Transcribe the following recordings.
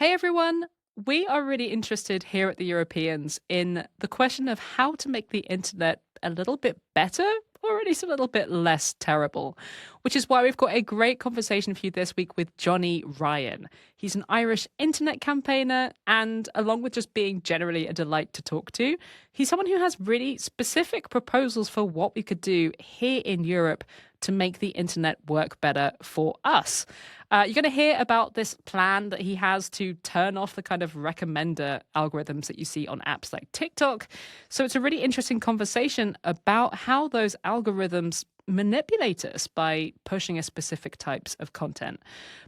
Hey everyone! We are really interested here at the Europeans in the question of how to make the internet a little bit better or at least a little bit less terrible, which is why we've got a great conversation for you this week with Johnny Ryan. He's an Irish internet campaigner, and along with just being generally a delight to talk to, he's someone who has really specific proposals for what we could do here in Europe to make the internet work better for us. You're going to hear about this plan that he has to turn off the kind of recommender algorithms that you see on apps like TikTok. So it's a really interesting conversation about how those algorithms manipulate us by pushing a specific types of content.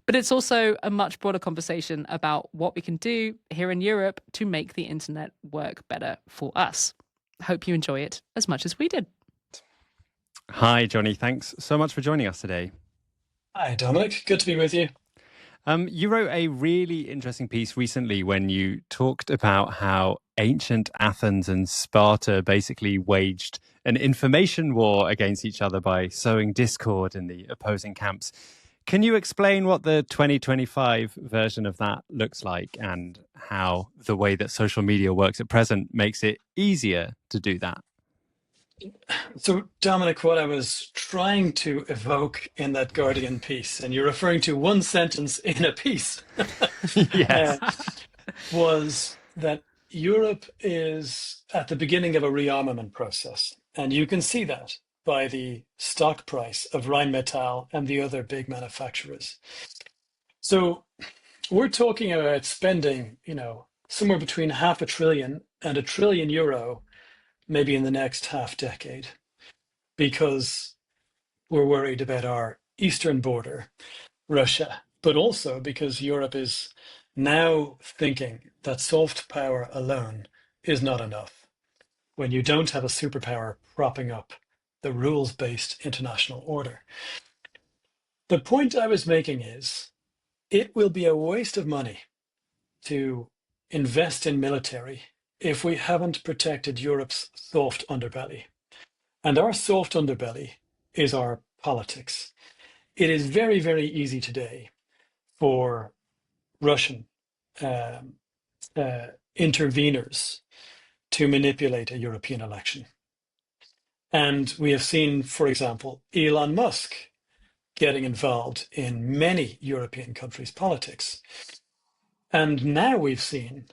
But it's also a much broader conversation about what we can do here in Europe to make the internet work better for us. Hope you enjoy it as much as we did. Hi, Johnny. Thanks so much for joining us today. Hi, Dominic. Good to be with you. You wrote a really interesting piece recently when you talked about how ancient Athens and Sparta basically waged an information war against each other by sowing discord in the opposing camps. Can you explain what the 2025 version of that looks like and how the way that social media works at present makes it easier to do that? So, Dominic, what I was trying to evoke in that Guardian piece, and you're referring to one sentence in a piece, Yes. uh, was that Europe is at the beginning of a rearmament process. And you can see that by the stock price of Rheinmetall and the other big manufacturers. So, we're talking about spending, somewhere between half a trillion and €1 trillion, maybe in the next half decade, because we're worried about our eastern border, Russia, but also because Europe is now thinking that soft power alone is not enough when you don't have a superpower propping up the rules-based international order. The point I was making is it will be a waste of money to invest in military if we haven't protected Europe's soft underbelly. And our soft underbelly is our politics. It is very, very easy today for Russian um, interveners to manipulate a European election. And we have seen, for example, Elon Musk getting involved in many European countries' politics. And now we've seen,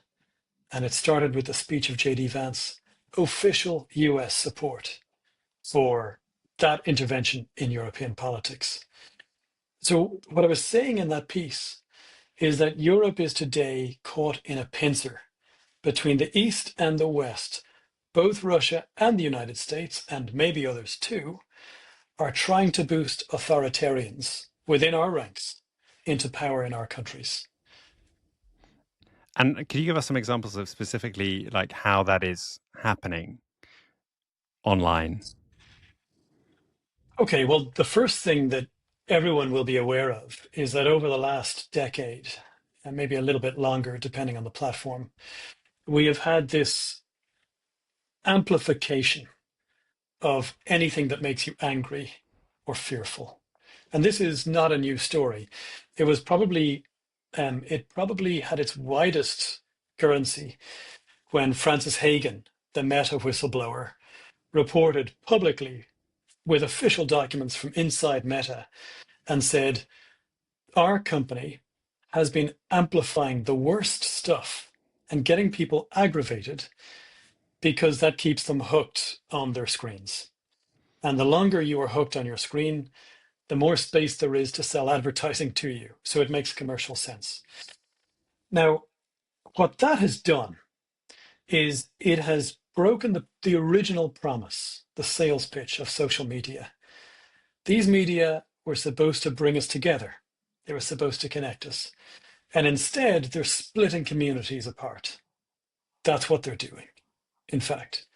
and it started with the speech of J.D. Vance, official US support for that intervention in European politics. So, what I was saying in that piece is that Europe is today caught in a pincer between the East and the West. Both Russia and the United States, and maybe others too, are trying to boost authoritarians within our ranks into power in our countries. And could you give us some examples of specifically like how that is happening online? Okay, well, the first thing that everyone will be aware of is that over the last decade, and maybe a little bit longer, depending on the platform, we have had this amplification of anything that makes you angry or fearful. And this is not a new story. It was probably, it probably had its widest currency when Francis Hagan, the Meta whistleblower, reported publicly with official documents from inside Meta and said, our company has been amplifying the worst stuff and getting people aggravated because that keeps them hooked on their screens. And the longer you are hooked on your screen, the more space there is to sell advertising to you. So it makes commercial sense. Now, what that has done is it has broken the original promise, the sales pitch of social media. These media were supposed to bring us together. They were supposed to connect us. And instead, they're splitting communities apart. That's what they're doing, in fact.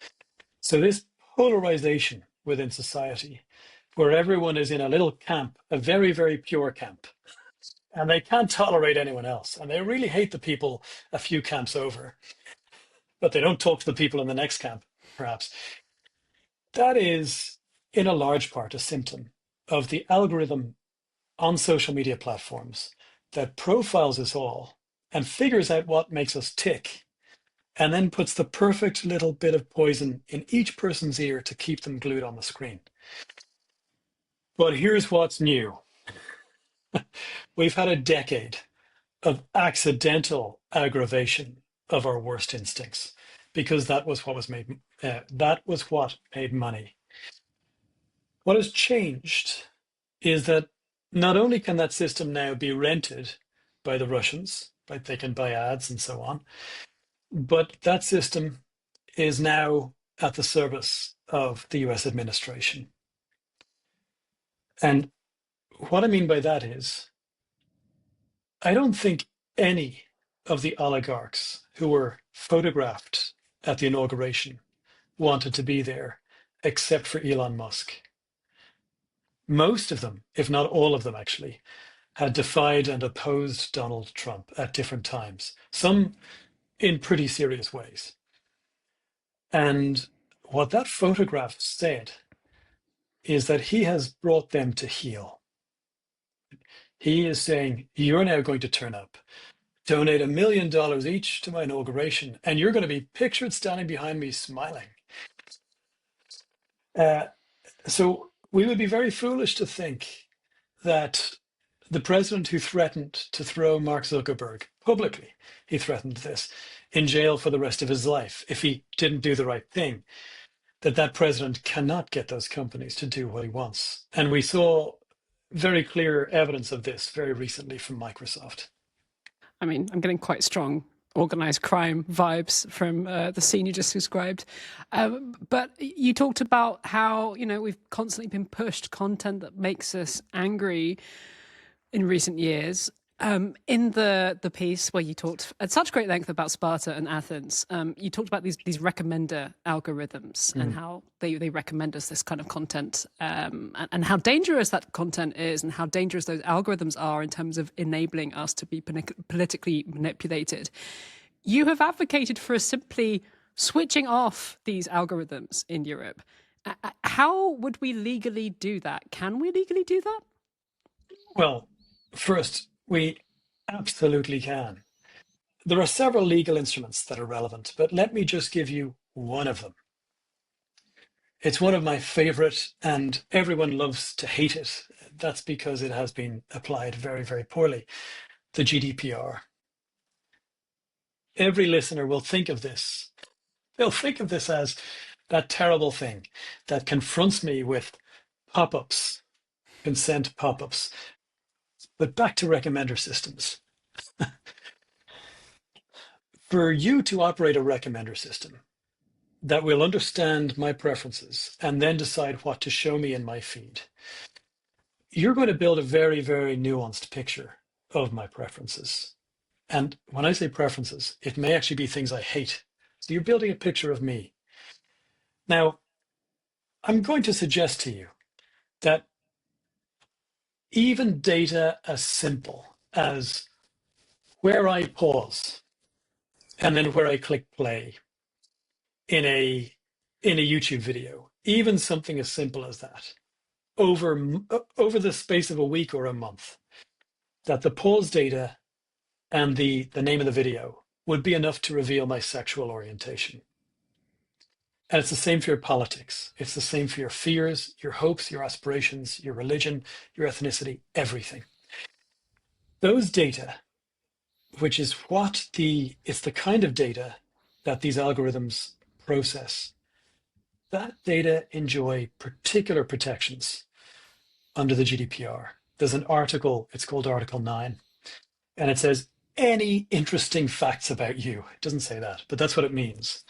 So this polarization within society, where everyone is in a little camp, a very, very pure camp, and they can't tolerate anyone else. And they really hate the people a few camps over, but they don't talk to the people in the next camp, perhaps. That is, in a large part, a symptom of the algorithm on social media platforms that profiles us all and figures out what makes us tick, and then puts the perfect little bit of poison in each person's ear to keep them glued on the screen. But here's what's new. We've had a decade of accidental aggravation of our worst instincts, because that was what made money. What has changed is that not only can that system now be rented by the Russians, right? They can buy ads and so on, but that system is now at the service of the US administration. And what I mean by that is, I don't think any of the oligarchs who were photographed at the inauguration wanted to be there, except for Elon Musk. Most of them, if not all of them actually, had defied and opposed Donald Trump at different times, some in pretty serious ways. And what that photograph said is that he has brought them to heel. He is saying, you're now going to turn up, donate $1 million each to my inauguration, and you're going to be pictured standing behind me smiling. So we would be very foolish to think that the president who threatened to throw Mark Zuckerberg publicly, he threatened this, in jail for the rest of his life if he didn't do the right thing, that president cannot get those companies to do what he wants. And we saw very clear evidence of this very recently from Microsoft. I mean, I'm getting quite strong organized crime vibes from the scene you just described. But you talked about how, we've constantly been pushed content that makes us angry in recent years. In the piece where you talked at such great length about Sparta and Athens, you talked about these recommender algorithms and how they recommend us this kind of content, and how dangerous that content is, and how dangerous those algorithms are in terms of enabling us to be politically manipulated. You have advocated for simply switching off these algorithms in Europe. How would we legally do that? Can we legally do that? Well, first, we absolutely can. There are several legal instruments that are relevant, but let me just give you one of them. It's one of my favorite, and everyone loves to hate it. That's because it has been applied very, very poorly. The GDPR. Every listener will think of this. They'll think of this as that terrible thing that confronts me with pop-ups, consent pop-ups. But back to recommender systems. For you to operate a recommender system that will understand my preferences and then decide what to show me in my feed, you're going to build a very, very nuanced picture of my preferences. And when I say preferences, it may actually be things I hate. So you're building a picture of me. Now, I'm going to suggest to you that even data as simple as where I pause and then where I click play in a YouTube video, even something as simple as that, over the space of a week or a month, that the pause data and the name of the video would be enough to reveal my sexual orientation. And it's the same for your politics. It's the same for your fears, your hopes, your aspirations, your religion, your ethnicity, everything. Those data, which is it's the kind of data that these algorithms process, that data enjoy particular protections under the GDPR. There's an article, it's called Article 9, and it says any interesting facts about you. It doesn't say that, but that's what it means.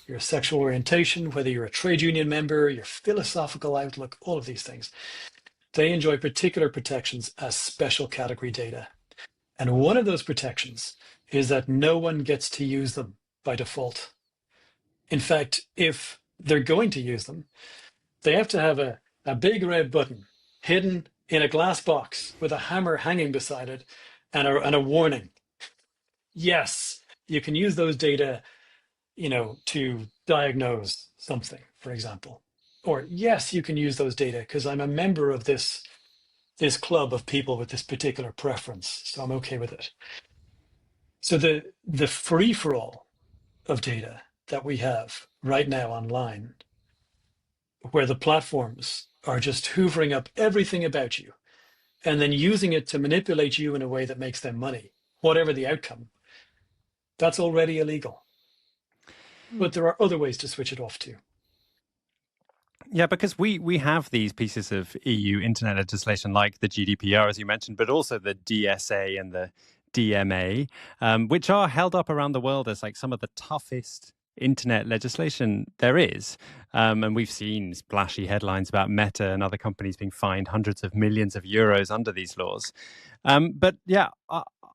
Your sexual orientation, whether you're a trade union member, your philosophical outlook, all of these things. They enjoy particular protections as special category data. And one of those protections is that no one gets to use them by default. In fact, if they're going to use them, they have to have a big red button hidden in a glass box with a hammer hanging beside it and a warning. Yes, you can use those data to diagnose something, for example. Or yes, you can use those data because I'm a member of this club of people with this particular preference, so I'm okay with it. So the free-for-all of data that we have right now online, where the platforms are just hoovering up everything about you and then using it to manipulate you in a way that makes them money, whatever the outcome, that's already illegal. Hmm. But there are other ways to switch it off too. Yeah, because we have these pieces of EU internet legislation like the GDPR, as you mentioned, but also the DSA and the DMA, which are held up around the world as like some of the toughest internet legislation there is. And we've seen splashy headlines about Meta and other companies being fined hundreds of millions of euros under these laws. But yeah,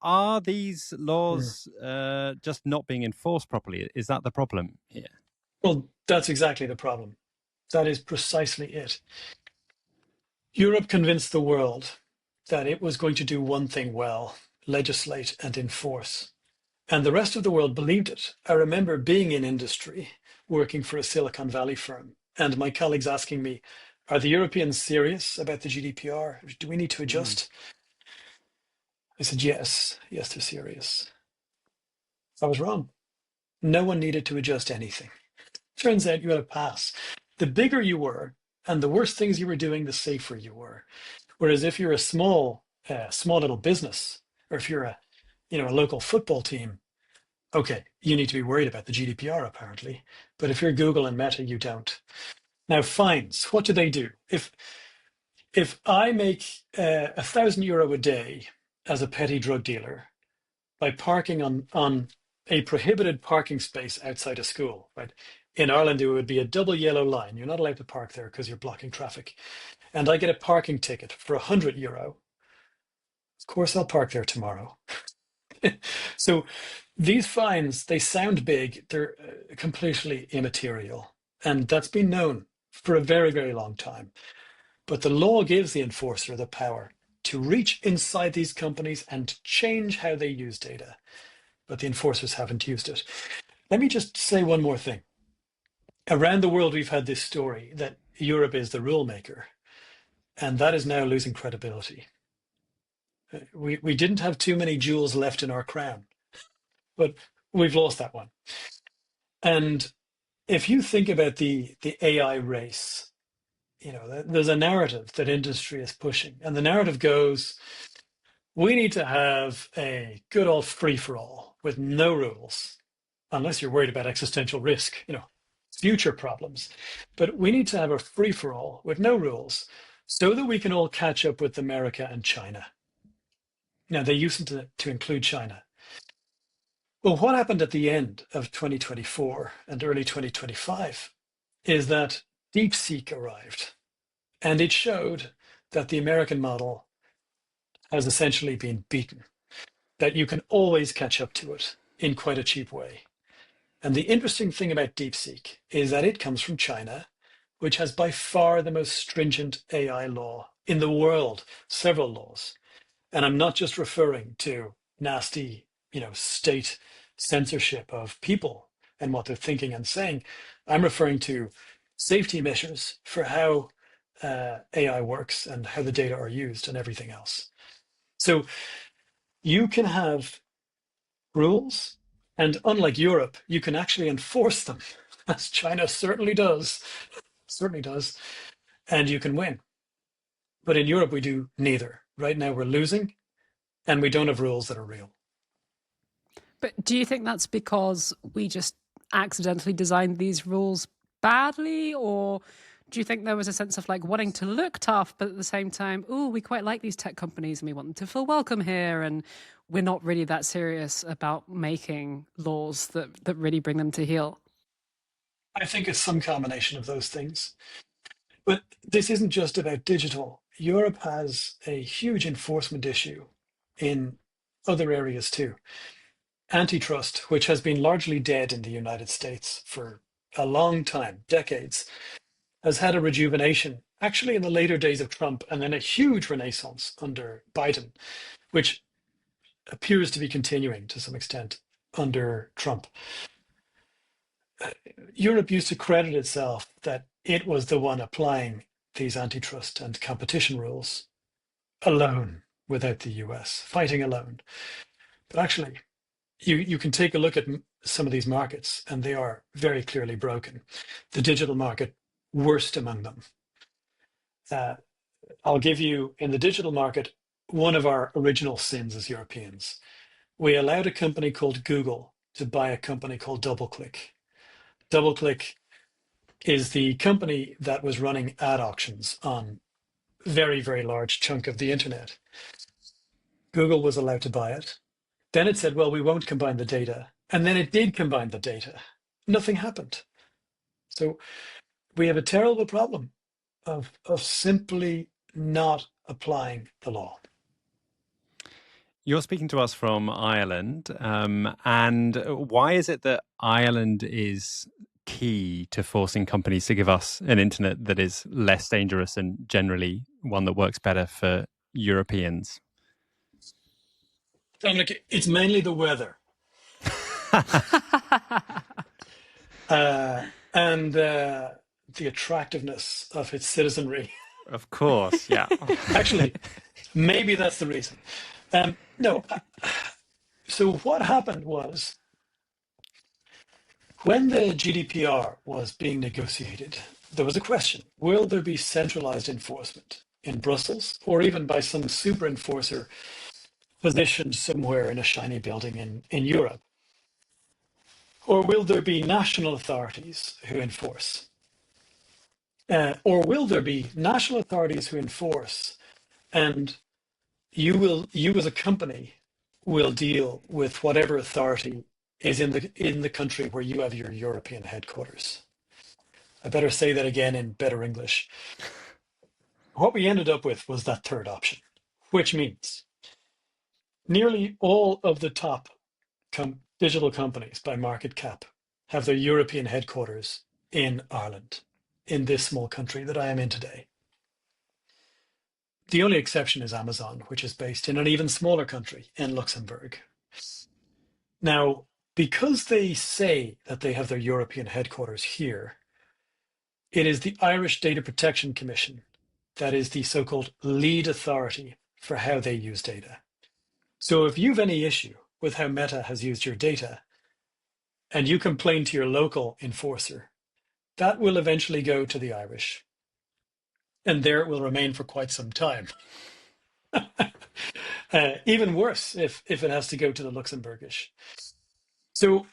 are these Mm. laws just not being enforced properly? Is that the problem here? Well, that's exactly the problem. That is precisely it. Europe convinced the world that it was going to do one thing well: legislate and enforce. And the rest of the world believed it. I remember being in industry, working for a Silicon Valley firm, and my colleagues asking me, are the Europeans serious about the GDPR? Do we need to Mm. adjust? I said, yes, they're serious. I was wrong. No one needed to adjust anything. Turns out you had a pass. The bigger you were and the worse things you were doing, the safer you were. Whereas if you're a small little business, or if you're a local football team, okay, you need to be worried about the GDPR apparently. But if you're Google and Meta, you don't. Now, fines. What do they do? If I make €1,000 a day as a petty drug dealer by parking on a prohibited parking space outside a school, right? In Ireland, it would be a double yellow line. You're not allowed to park there because you're blocking traffic. And I get a parking ticket for €100. Of course, I'll park there tomorrow. So these fines, they sound big. They're completely immaterial. And that's been known for a very, very long time. But the law gives the enforcer the power to reach inside these companies and change how they use data. But the enforcers haven't used it. Let me just say one more thing. Around the world, we've had this story that Europe is the rule maker, and that is now losing credibility. We didn't have too many jewels left in our crown, but we've lost that one. And if you think about the AI race, there's a narrative that industry is pushing, and the narrative goes, we need to have a good old free for all with no rules, unless you're worried about existential risk, future problems. But we need to have a free for all with no rules so that we can all catch up with America and China. Now, they used to include China. Well, what happened at the end of 2024 and early 2025 is that DeepSeek arrived, and it showed that the American model has essentially been beaten, that you can always catch up to it in quite a cheap way. And the interesting thing about DeepSeek is that it comes from China, which has by far the most stringent AI law in the world, several laws. And I'm not just referring to nasty, state censorship of people and what they're thinking and saying. I'm referring to safety measures for how AI works and how the data are used and everything else. So you can have rules, and unlike Europe, you can actually enforce them, as China certainly does, and you can win. But in Europe, we do neither. Right now, we're losing, and we don't have rules that are real. But do you think that's because we just accidentally designed these rules badly? Or do you think there was a sense of like wanting to look tough, but at the same time, oh, we quite like these tech companies and we want them to feel welcome here. And we're not really that serious about making laws that really bring them to heel? I think it's some combination of those things. But this isn't just about digital. Europe has a huge enforcement issue in other areas too. Antitrust, which has been largely dead in the United States for a long time, decades, has had a rejuvenation actually in the later days of Trump, and then a huge renaissance under Biden, which appears to be continuing to some extent under Trump. Europe used to credit itself that it was the one applying these antitrust and competition rules alone, without the US, fighting alone. But actually, you can take a look at some of these markets, and they are very clearly broken. The digital market, worst among them. I'll give you, in the digital market, one of our original sins as Europeans. We allowed a company called Google to buy a company called DoubleClick. DoubleClick is the company that was running ad auctions on very, very large chunk of the internet. Google was allowed to buy it. Then it said, well, we won't combine the data. And then it did combine the data. Nothing happened. So we have a terrible problem of simply not applying the law. You're speaking to us from Ireland. And why is it that Ireland is key to forcing companies to give us an internet that is less dangerous and generally one that works better for Europeans? Dominic, it's mainly the weather. And the attractiveness of its citizenry. Of course, yeah. Actually, maybe that's the reason. No. So what happened was, when the GDPR was being negotiated, there was a question: will there be centralized enforcement in Brussels, or even by some super enforcer positioned somewhere in a shiny building in Europe? Or will there be national authorities who enforce? Or will there be national authorities who enforce, and you as a company will deal with whatever authority is in the country where you have your European headquarters? I better say that again in better English. What we ended up with was that third option, which means nearly all of the top digital companies by market cap have their European headquarters in Ireland, in this small country that I am in today. The only exception is Amazon, which is based in an even smaller country, in Luxembourg. Now, because they say that they have their European headquarters here, it is the Irish Data Protection Commission that is the so-called lead authority for how they use data. So if you've any issue with how Meta has used your data, and you complain to your local enforcer, that will eventually go to the Irish. And there it will remain for quite some time. Even worse if it has to go to the Luxembourgish. So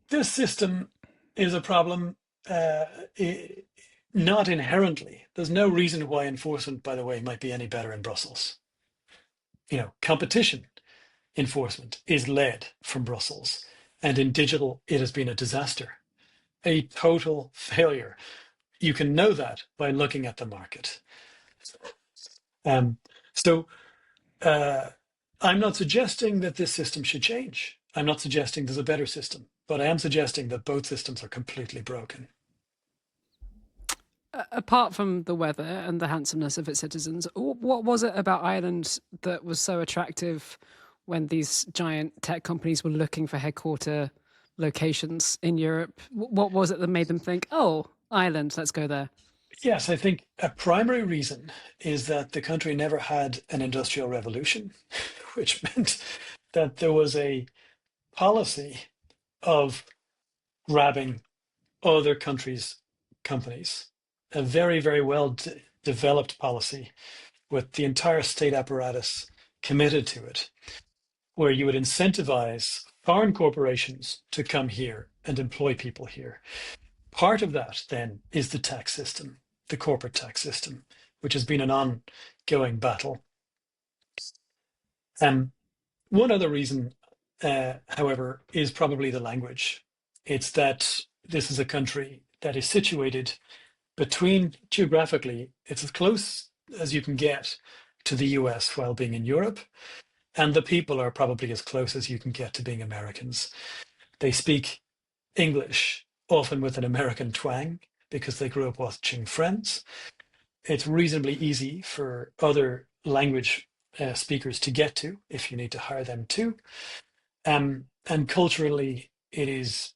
this system is a problem, not inherently. There's no reason why enforcement, by the way, might be any better in Brussels. Competition enforcement is led from Brussels. And in digital, it has been a disaster, a total failure. You can know that by looking at the market. So I'm not suggesting that this system should change. I'm not suggesting there's a better system, but I am suggesting that both systems are completely broken. Apart from the weather and the handsomeness of its citizens, what was it about Ireland that was so attractive when these giant tech companies were looking for headquarter locations in Europe? What was it that made them think, oh, Ireland, let's go there? Yes, I think a primary reason is that the country never had an industrial revolution, which meant that there was a policy of grabbing other countries' companies, a very, very well developed policy with the entire state apparatus committed to it, where you would incentivize foreign corporations to come here and employ people here. Part of that then is the tax system, the corporate tax system, which has been an ongoing battle. One other reason, however, is probably the language. It's that this is a country that is situated geographically, it's as close as you can get to the US while being in Europe, and the people are probably as close as you can get to being Americans. They speak English, often with an American twang, because they grew up watching Friends. It's reasonably easy for other language speakers to get to if you need to hire them too. And culturally, it is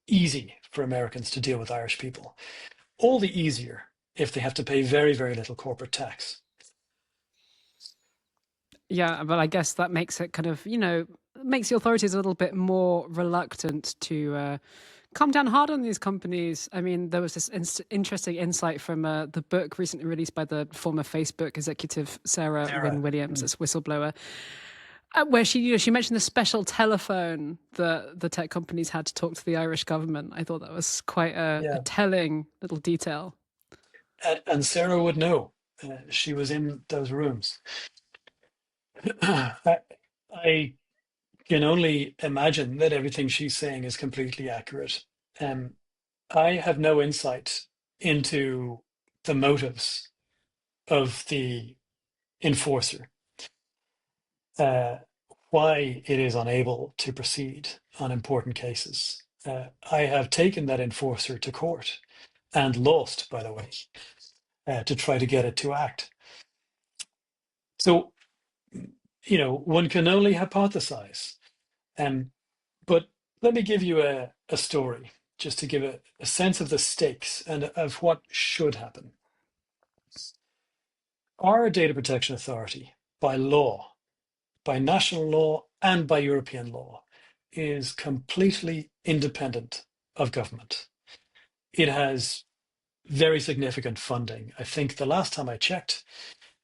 easy for Americans to deal with Irish people. All the easier if they have to pay very, very little corporate tax. Yeah, but I guess that makes it kind of, makes the authorities a little bit more reluctant to come down hard on these companies. I mean, there was this interesting insight from the book recently released by the former Facebook executive Sarah Wynne Sarah. Williams, Mm. as whistleblower, where she mentioned the special telephone that the tech companies had to talk to the Irish government. I thought that was quite a Yeah. telling little detail. And Sarah would know. She was in those rooms. I can only imagine that everything she's saying is completely accurate. Um, I have no insight into the motives of the enforcer, uh, why it is unable to proceed on important cases. I have taken that enforcer to court and lost, by the way, to try to get it to act. So, one can only hypothesize. Um, but let me give you a story just to give a sense of the stakes and of what should happen. Our data protection authority, by law, by national law and by European law, is completely independent of government. It has very significant funding. I think the last time I checked,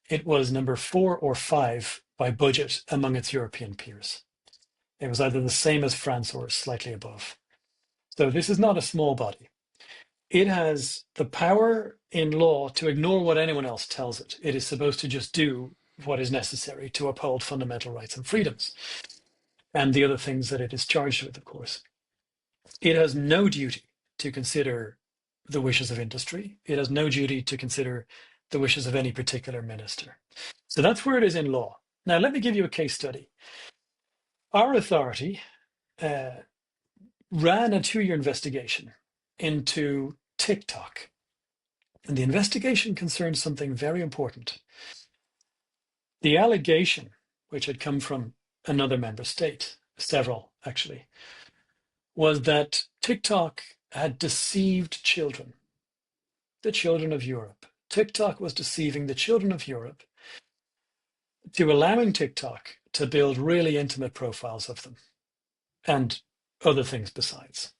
it was number 4 or 5 by budget among its European peers. It was either the same as France or slightly above. So this is not a small body. It has the power in law to ignore what anyone else tells it. It is supposed to just do what is necessary to uphold fundamental rights and freedoms and the other things that it is charged with, of course. It has no duty to consider the wishes of industry. It has no duty to consider the wishes of any particular minister. So that's where it is in law. Now, let me give you a case study. Our authority uh, ran a 2-year investigation into TikTok. And the investigation concerned something very important. The allegation, which had come from another member state, several actually, was that TikTok had deceived children, the children of Europe. TikTok was deceiving the children of Europe to allowing TikTok to build really intimate profiles of them and other things besides.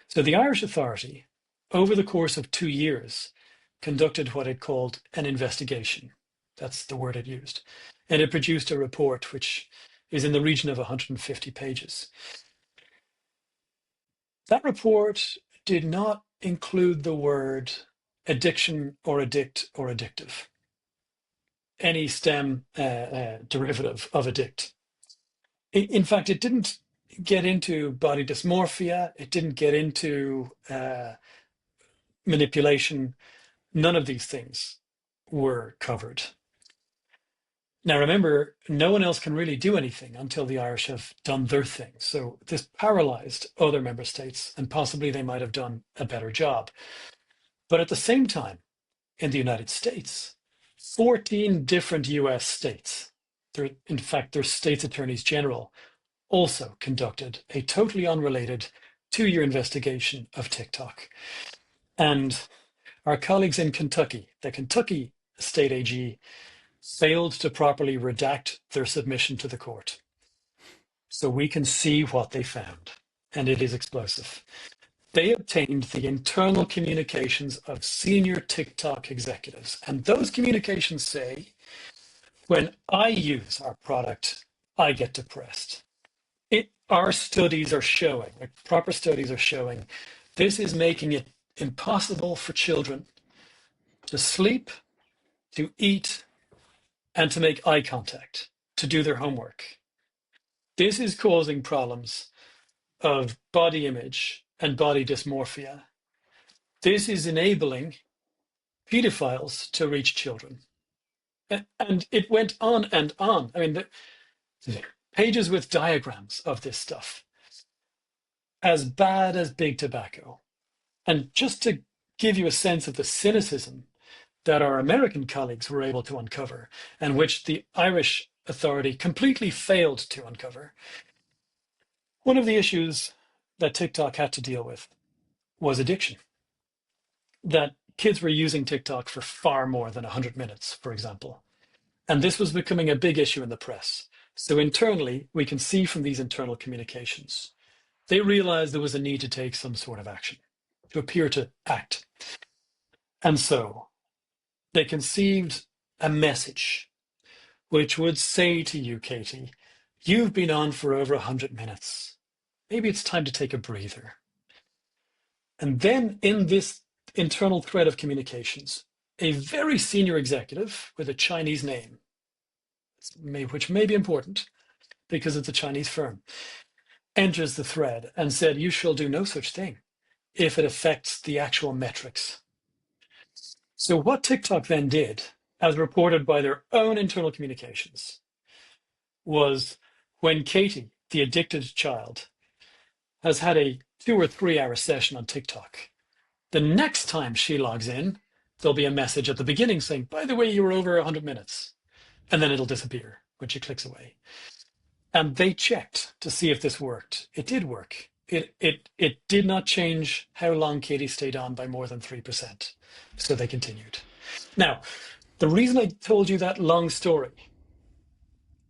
So the Irish authority, over the course of 2 years, conducted what it called an investigation. That's the word it used. And it produced a report which is in the region of 150 pages. That report did not include the word addiction or addict or addictive, any STEM derivative of addict. In fact, it didn't get into body dysmorphia. It didn't get into manipulation. None of these things were covered. Now, remember, no one else can really do anything until the Irish have done their thing. So this paralyzed other member states, and possibly they might have done a better job. But at the same time, in the United States, 14 different US states, in fact, their states attorneys general, also conducted a totally unrelated 2-year investigation of TikTok. And our colleagues in Kentucky, the Kentucky state AG, failed to properly redact their submission to the court. So we can see what they found, and it is explosive. They obtained the internal communications of senior TikTok executives, and those communications say, when I use our product, I get depressed. Our studies are showing, like proper studies are showing, this is making it impossible for children to sleep, to eat, and to make eye contact, to do their homework. This is causing problems of body image and body dysmorphia. This is enabling pedophiles to reach children. And it went on and on. I mean, the pages with diagrams of this stuff, as bad as big tobacco. And just to give you a sense of the cynicism that our American colleagues were able to uncover, and which the Irish authority completely failed to uncover, one of the issues that TikTok had to deal with was addiction. That kids were using TikTok for far more than 100 minutes, for example. And this was becoming a big issue in the press. So internally, we can see from these internal communications, they realized there was a need to take some sort of action, to appear to act. And so they conceived a message which would say to you, Katy, you've been on for over 100 minutes. Maybe it's time to take a breather. And then in this internal thread of communications, a very senior executive with a Chinese name, which may be important because it's a Chinese firm, enters the thread and said, you shall do no such thing if it affects the actual metrics. So what TikTok then did, as reported by their own internal communications, was when Katy, the addicted child, has had a 2 or 3 hour session on TikTok, the next time she logs in, there'll be a message at the beginning saying, by the way, you were over 100 minutes. And then it'll disappear when she clicks away. And they checked to see if this worked. It did work. It did not change how long Katy stayed on by more than 3%. So they continued. Now, the reason I told you that long story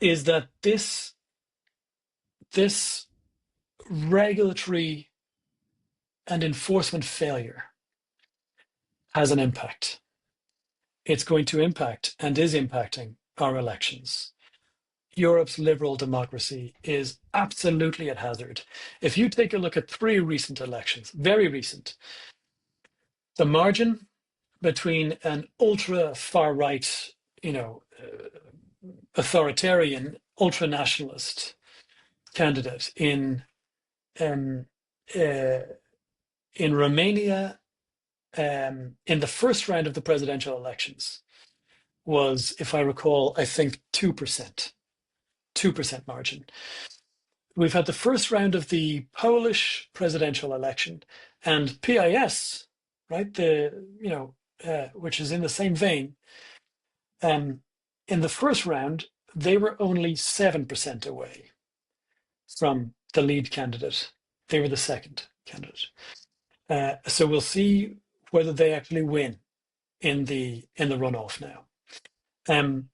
is that this regulatory and enforcement failure has an impact. It's going to impact and is impacting our elections. Europe's liberal democracy is absolutely at hazard. If you take a look at 3 recent elections, very recent, the margin between an ultra far right, authoritarian, ultra nationalist candidate um, uh, in Romania in the first round of the presidential elections was, if I recall, I think 2%, 2% margin. We've had the first round of the Polish presidential election, and PIS, right, which is in the same vein. In the first round, they were only 7% away from the lead candidate. They were the second candidate. So we'll see whether they actually win in the runoff now. And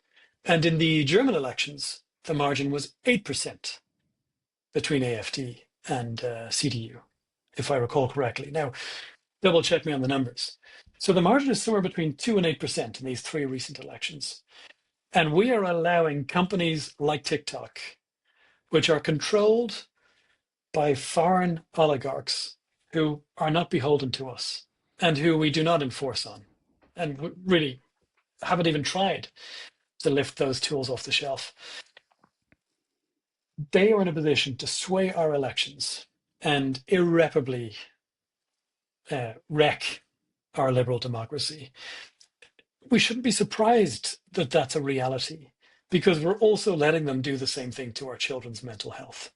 in the German elections, the margin was 8% between AfD and CDU, if I recall correctly. Now, double check me on the numbers. So the margin is somewhere between 2 and 8% in these 3 recent elections. And we are allowing companies like TikTok, which are controlled by foreign oligarchs who are not beholden to us and who we do not enforce on, and really haven't even tried to lift those tools off the shelf. They are in a position to sway our elections and irreparably wreck our liberal democracy. We shouldn't be surprised that that's a reality, because we're also letting them do the same thing to our children's mental health.